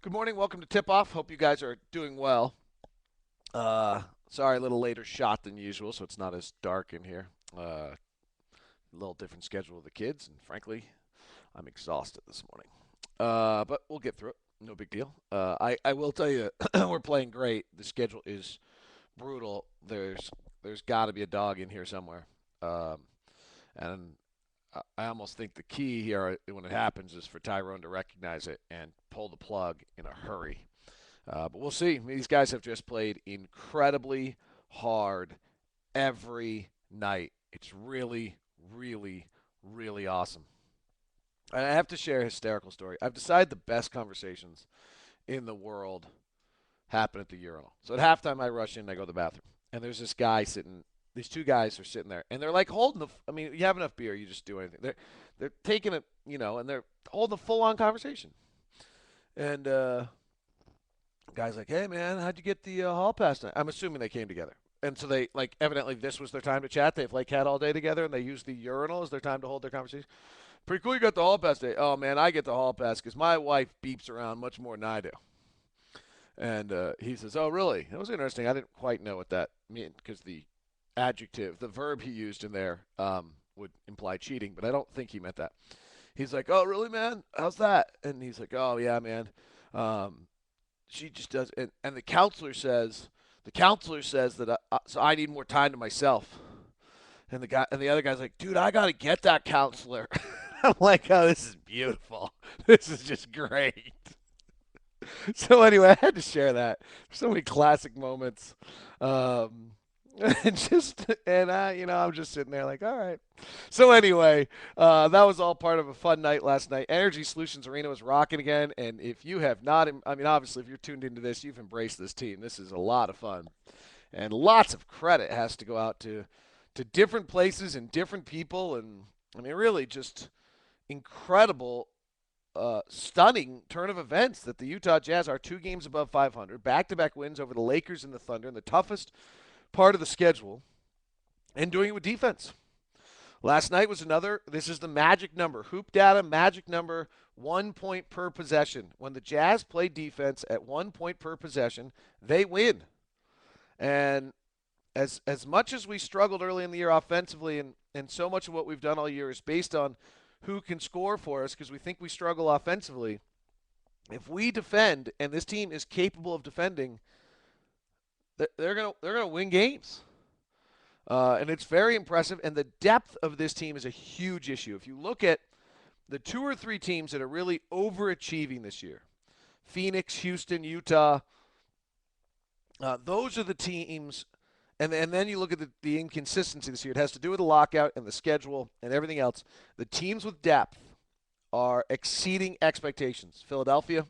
Good morning. Welcome to Tip Off. Hope you guys are doing well. Sorry, a little later shot than usual, so it's not as dark in here. A little different schedule with the kids, and frankly, I'm exhausted this morning. But we'll get through it. No big deal. I will tell you, we're playing great. The schedule is brutal. There's got to be a dog in here somewhere. Um, and I almost think the key here when it happens is for Tyrone to recognize it and pull the plug in a hurry. But we'll see. These guys have just played incredibly hard every night. It's really, really, really awesome. And I have to share a hysterical story. I've decided the best conversations in the world happen at the urinal. So at halftime, I rush in and I go to the bathroom. And there's this guy sitting, these two guys are sitting there. And they're like holding the, I mean, you have enough beer, you just do anything. They're taking it, and they're holding a full on conversation. And guy's like, "Hey man, how'd you get the hall pass tonight?" I'm assuming they came together, and so they like evidently this was their time to chat. They've like had all day together, and they use the urinal as their time to hold their conversation. Pretty cool. You got the hall pass today. Oh man, I get the hall pass because my wife beeps around much more than I do. And he says, "Oh really? That was interesting. I didn't quite know what that meant because the adjective, the verb he used in there, would imply cheating, but I don't think he meant that." He's like, "Oh really, man? How's that?" And he's like, "Oh yeah, man. Um, she just does." And the counselor says that so I need more time to myself. And the other guy's like, "Dude, I gotta get that counselor." I'm like, "Oh, this is beautiful. This is just great." So anyway, I had to share that. So many classic moments. Um, I'm just sitting there like, all right. So anyway, that was all part of a fun night last night. Energy Solutions Arena was rocking again, and if you have not, I mean, obviously, if you're tuned into this, you've embraced this team. This is a lot of fun, and lots of credit has to go out to different places and different people, and I mean, really, just incredible stunning turn of events that the Utah Jazz are 2 games above 500, back-to-back wins over the Lakers and the Thunder in the toughest part of the schedule, and doing it with defense. Last night was another. This is the magic number, hoop data magic number, 1 point per possession. When the Jazz play defense at 1 point per possession, they win. And as much as we struggled early in the year offensively, and so much of what we've done all year is based on who can score for us because we think we struggle offensively. If we defend, and this team is capable of defending, they're gonna win games. And it's very impressive. And the depth of this team is a huge issue. If you look at the two or three teams that are really overachieving this year, Phoenix, Houston, Utah, those are the teams. And then you look at the inconsistency this year. It has to do with the lockout and the schedule and everything else. The teams with depth are exceeding expectations. Philadelphia,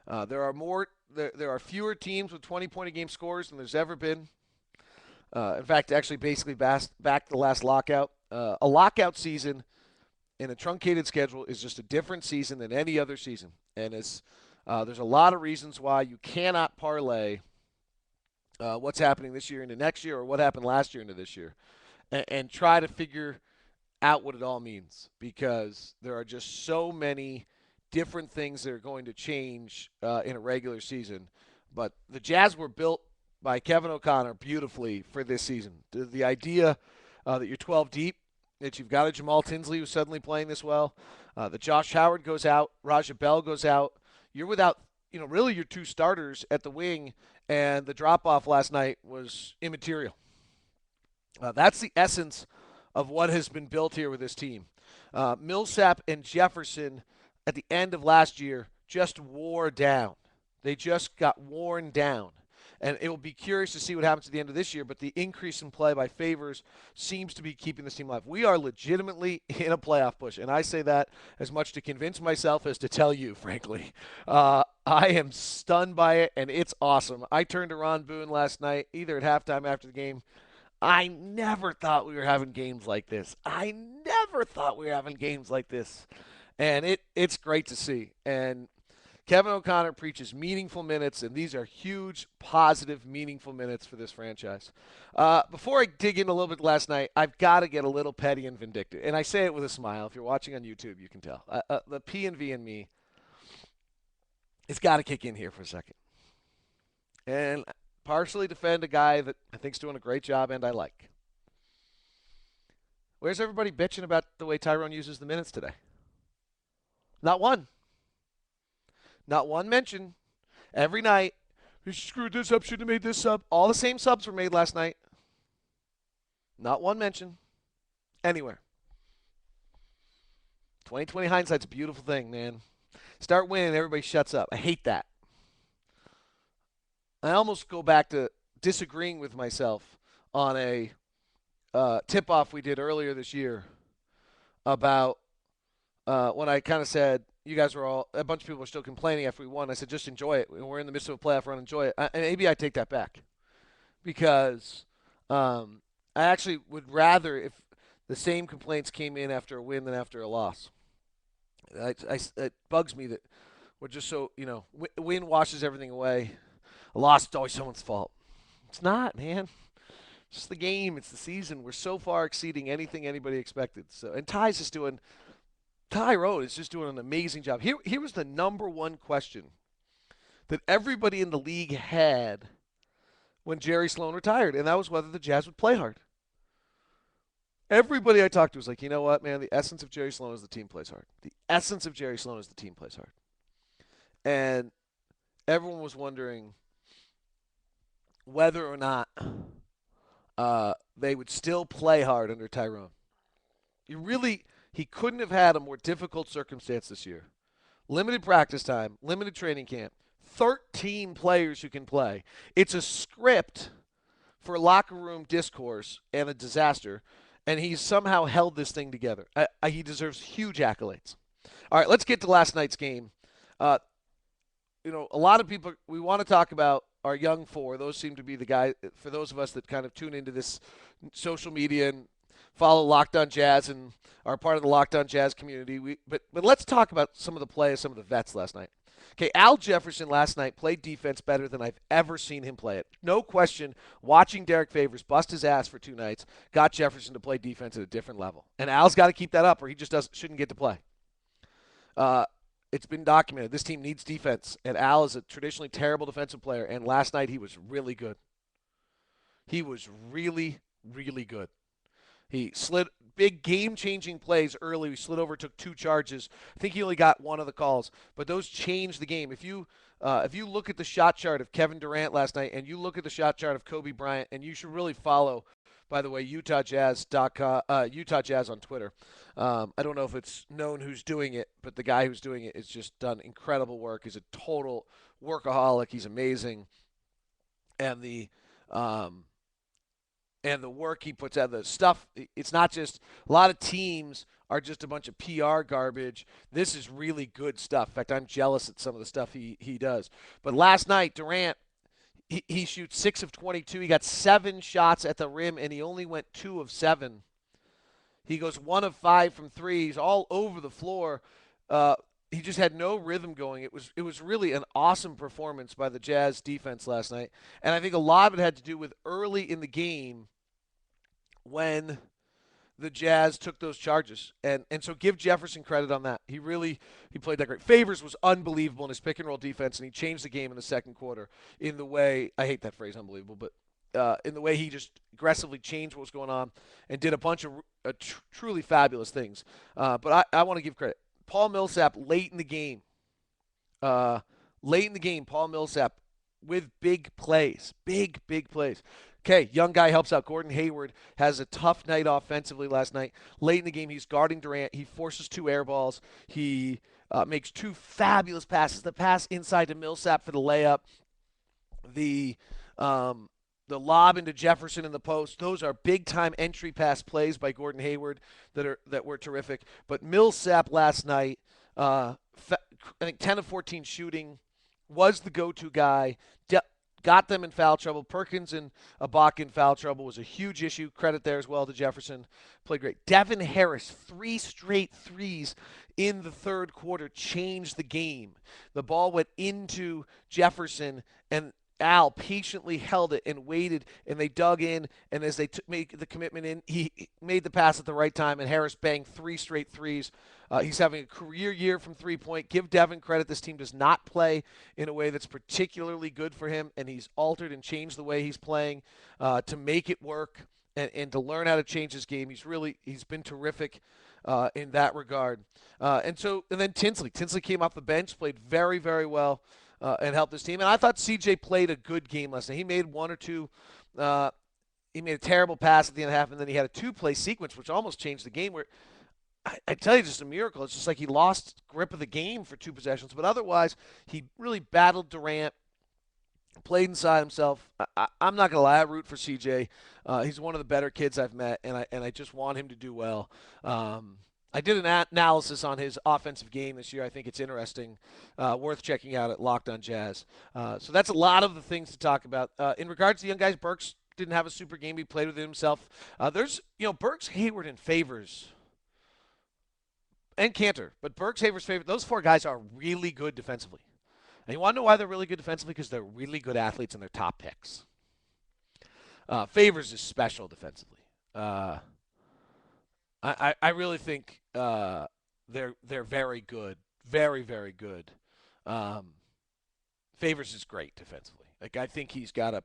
there are fewer teams with 20-point a game scores than there's ever been. In fact, actually, basically back to the last lockout. A lockout season in a truncated schedule is just a different season than any other season, and there's a lot of reasons why you cannot parlay what's happening this year into next year or what happened last year into this year, and try to figure out what it all means because there are just so many different things that are going to change in a regular season. But the Jazz were built by Kevin O'Connor beautifully for this season. The idea that you're 12 deep, that you've got a Jamal Tinsley who's suddenly playing this well, that Josh Howard goes out, Raja Bell goes out. You're without, really your two starters at the wing, and the drop off last night was immaterial. That's the essence of what has been built here with this team. Millsap and Jefferson at the end of last year just wore down. They just got worn down. And it will be curious to see what happens at the end of this year, but the increase in play by Favors seems to be keeping this team alive. We are legitimately in a playoff push, and I say that as much to convince myself as to tell you, frankly. I am stunned by it, and it's awesome. I turned to Ron Boone last night, either at halftime after the game. I never thought we were having games like this. I never thought we were having games like this. And it's great to see. And Kevin O'Connor preaches meaningful minutes, and these are huge, positive, meaningful minutes for this franchise. Before I dig in a little bit last night, I've got to get a little petty and vindictive. And I say it with a smile. If you're watching on YouTube, you can tell. The P and V in me It's got to kick in here for a second. And partially defend a guy that I think's doing a great job and I like. Where's everybody bitching about the way Tyrone uses the minutes today? Not one. Not one mention. Every night, he screwed this up, should have made this sub. All the same subs were made last night. Not one mention anywhere. 2020 hindsight's a beautiful thing, man. Start winning, everybody shuts up. I hate that. I almost go back to disagreeing with myself on a tip-off we did earlier this year about when I kind of said you guys were all a bunch of people were still complaining after we won. I said just enjoy it. We're in the midst of a playoff run. Enjoy it. And maybe I take that back because I actually would rather if the same complaints came in after a win than after a loss. It bugs me that we're just so win washes everything away. A loss is always someone's fault. It's not, man. It's just the game. It's the season. We're so far exceeding anything anybody expected. So, and Tyrone is just doing an amazing job. Here was the number one question that everybody in the league had when Jerry Sloan retired, and that was whether the Jazz would play hard. Everybody I talked to was like, you know what, man, the essence of Jerry Sloan is the team plays hard. The essence of Jerry Sloan is the team plays hard. And everyone was wondering whether or not they would still play hard under Tyrone. He couldn't have had a more difficult circumstance this year. Limited practice time, limited training camp, 13 players who can play. It's a script for locker room discourse and a disaster, and he's somehow held this thing together. He deserves huge accolades. All right, let's get to last night's game. A lot of people, we want to talk about our young four. Those seem to be the guys, for those of us that kind of tune into this social media and follow Locked On Jazz and are part of the Locked On Jazz community. But let's talk about some of the play of some of the vets last night. Okay, Al Jefferson last night played defense better than I've ever seen him play it. No question, watching Derek Favors bust his ass for 2 nights got Jefferson to play defense at a different level. And Al's got to keep that up or he just shouldn't get to play. It's been documented. This team needs defense, and Al is a traditionally terrible defensive player, and last night he was really good. He was really, really good. He slid big game-changing plays early. He slid over, took 2 charges. I think he only got 1 of the calls, but those changed the game. If you look at the shot chart of Kevin Durant last night, and you look at the shot chart of Kobe Bryant, and you should really follow, by the way, UtahJazz.com, Utah Jazz on Twitter. I don't know if it's known who's doing it, but the guy who's doing it has just done incredible work. He's a total workaholic. He's amazing, and the work he puts out, the stuff, it's not just a lot of teams are just a bunch of PR garbage. This is really good stuff. In fact, I'm jealous at some of the stuff he does. But last night, Durant, he shoots 6 of 22. He got 7 shots at the rim, and he only went 2 of 7. He goes 1 of 5 from 3. He's all over the floor. He just had no rhythm going. It was really an awesome performance by the Jazz defense last night. And I think a lot of it had to do with early in the game when the Jazz took those charges. And so give Jefferson credit on that. He played that great. Favors was unbelievable in his pick and roll defense, and he changed the game in the second quarter in the way, I hate that phrase, unbelievable, but in the way he just aggressively changed what was going on and did a bunch of truly fabulous things. But I want to give credit. Paul Millsap late in the game, Paul Millsap with big plays, big plays. Okay, young guy helps out. Gordon Hayward has a tough night offensively last night. Late in the game, he's guarding Durant. He forces 2 air balls. He makes 2 fabulous passes. The pass inside to Millsap for the layup. The lob into Jefferson in the post. Those are big-time entry pass plays by Gordon Hayward that were terrific. But Millsap last night, I think 10 of 14 shooting, was the go-to guy. Got them in foul trouble. Perkins and Ibaka in foul trouble was a huge issue. Credit there as well to Jefferson. Played great. Devin Harris, 3 straight threes in the third quarter, changed the game. The ball went into Jefferson, and Al patiently held it and waited, and they dug in, and as they made the commitment in, he made the pass at the right time, and Harris banged 3 straight threes. He's having a career year from three-point. Give Devin credit. This team does not play in a way that's particularly good for him, and he's altered and changed the way he's playing to make it work and to learn how to change his game. He's been terrific in that regard. And then Tinsley came off the bench, played very, very well, and helped his team. And I thought CJ played a good game last night. He made one or two. He made a terrible pass at the end of the half, and then he had a two-play sequence, which almost changed the game. Where I tell you, just a miracle. It's just like he lost grip of the game for two possessions, but otherwise, he really battled Durant, played inside himself. I'm not gonna lie, I root for CJ. He's one of the better kids I've met, and I just want him to do well. I did an analysis on his offensive game this year. I think it's interesting, worth checking out at Locked On Jazz. So that's a lot of the things to talk about. In regards to the young guys, Burks didn't have a super game. He played with it himself. Burks, Hayward, and Favors, and Cantor. But Burks, Favors, those four guys are really good defensively. And you want to know why they're really good defensively? Because they're really good athletes and they're top picks. Favors is special defensively. I really think they're very good, very, very good. Favors is great defensively. Like, I think he's got a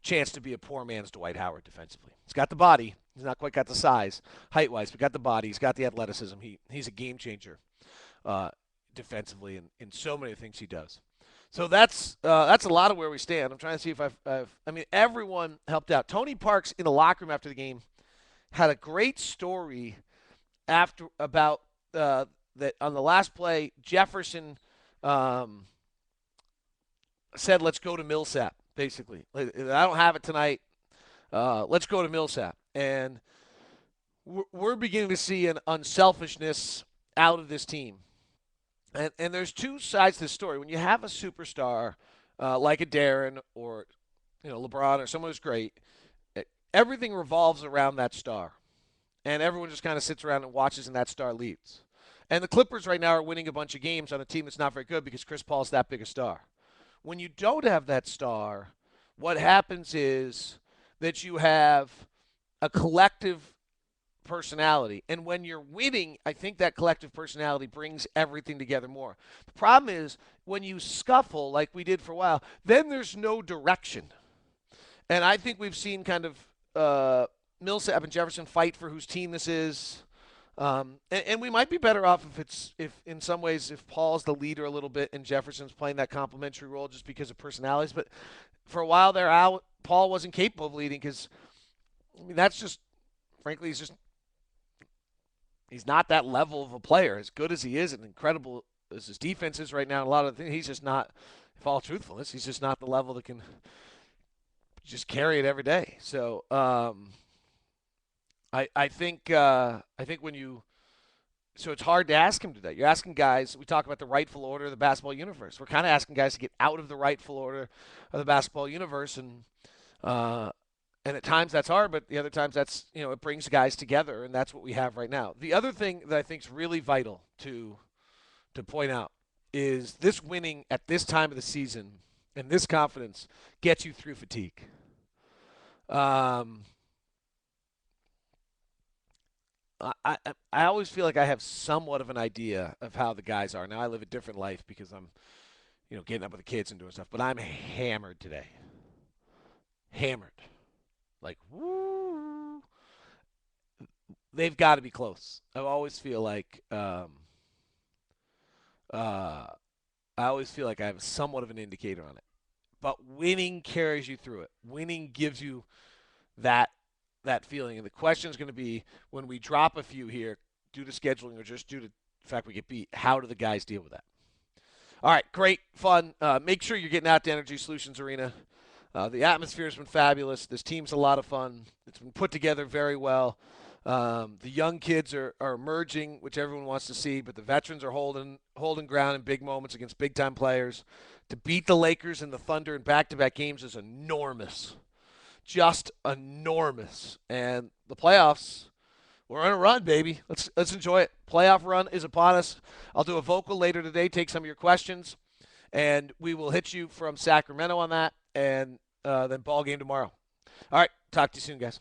chance to be a poor man's Dwight Howard defensively. He's got the body. He's not quite got the size, height-wise, but got the body. He's got the athleticism. He's a game changer defensively in so many things he does. So that's a lot of where we stand. I'm trying to see if everyone helped out. Tony Parks in the locker room after the game had a great story about that on the last play. Jefferson said, "Let's go to Millsap." Basically, I don't have it tonight. Let's go to Millsap, and we're beginning to see an unselfishness out of this team. And there's two sides to the story. When you have a superstar like a Darren or LeBron or someone who's great, everything revolves around that star. And everyone just kind of sits around and watches and that star leads. And the Clippers right now are winning a bunch of games on a team that's not very good because Chris Paul's that big a star. When you don't have that star, what happens is that you have a collective personality. And when you're winning, I think that collective personality brings everything together more. The problem is when you scuffle like we did for a while, then there's no direction. And I think we've seen kind of Millsap and Jefferson fight for whose team this is. And we might be better off if in some ways if Paul's the leader a little bit and Jefferson's playing that complementary role just because of personalities. But for a while there, Paul wasn't capable of leading because that's just, frankly, he's not that level of a player. As good as he is and incredible as his defense is right now, a lot of things, he's just not, for all truthfulness, he's just not the level that can just carry it every day. So I think when you, so it's hard to ask him to do that. You're asking guys, we talk about the rightful order of the basketball universe. We're kind of asking guys to get out of the rightful order of the basketball universe, and at times that's hard, but the other times that's, it brings guys together, and that's what we have right now. The other thing that I think is really vital to point out is this winning at this time of the season and this confidence gets you through fatigue. I always feel like I have somewhat of an idea of how the guys are. Now I live a different life because I'm, getting up with the kids and doing stuff, but I'm hammered today. Hammered. Like, woo. They've got to be close. I always feel like I have somewhat of an indicator on it. But winning carries you through it. Winning gives you that feeling. And the question is going to be, when we drop a few here due to scheduling or just due to the fact we get beat, how do the guys deal with that? All right, great, fun. Make sure you're getting out to Energy Solutions Arena. The atmosphere has been fabulous. This team's a lot of fun. It's been put together very well. The young kids are emerging, which everyone wants to see, but the veterans are holding ground in big moments against big-time players. To beat the Lakers and the Thunder in back-to-back games is enormous. Just enormous. And the playoffs, we're on a run, baby. Let's enjoy it. Playoff run is upon us. I'll do a vocal later today, take some of your questions, and we will hit you from Sacramento on that, and then ball game tomorrow. All right, talk to you soon, guys.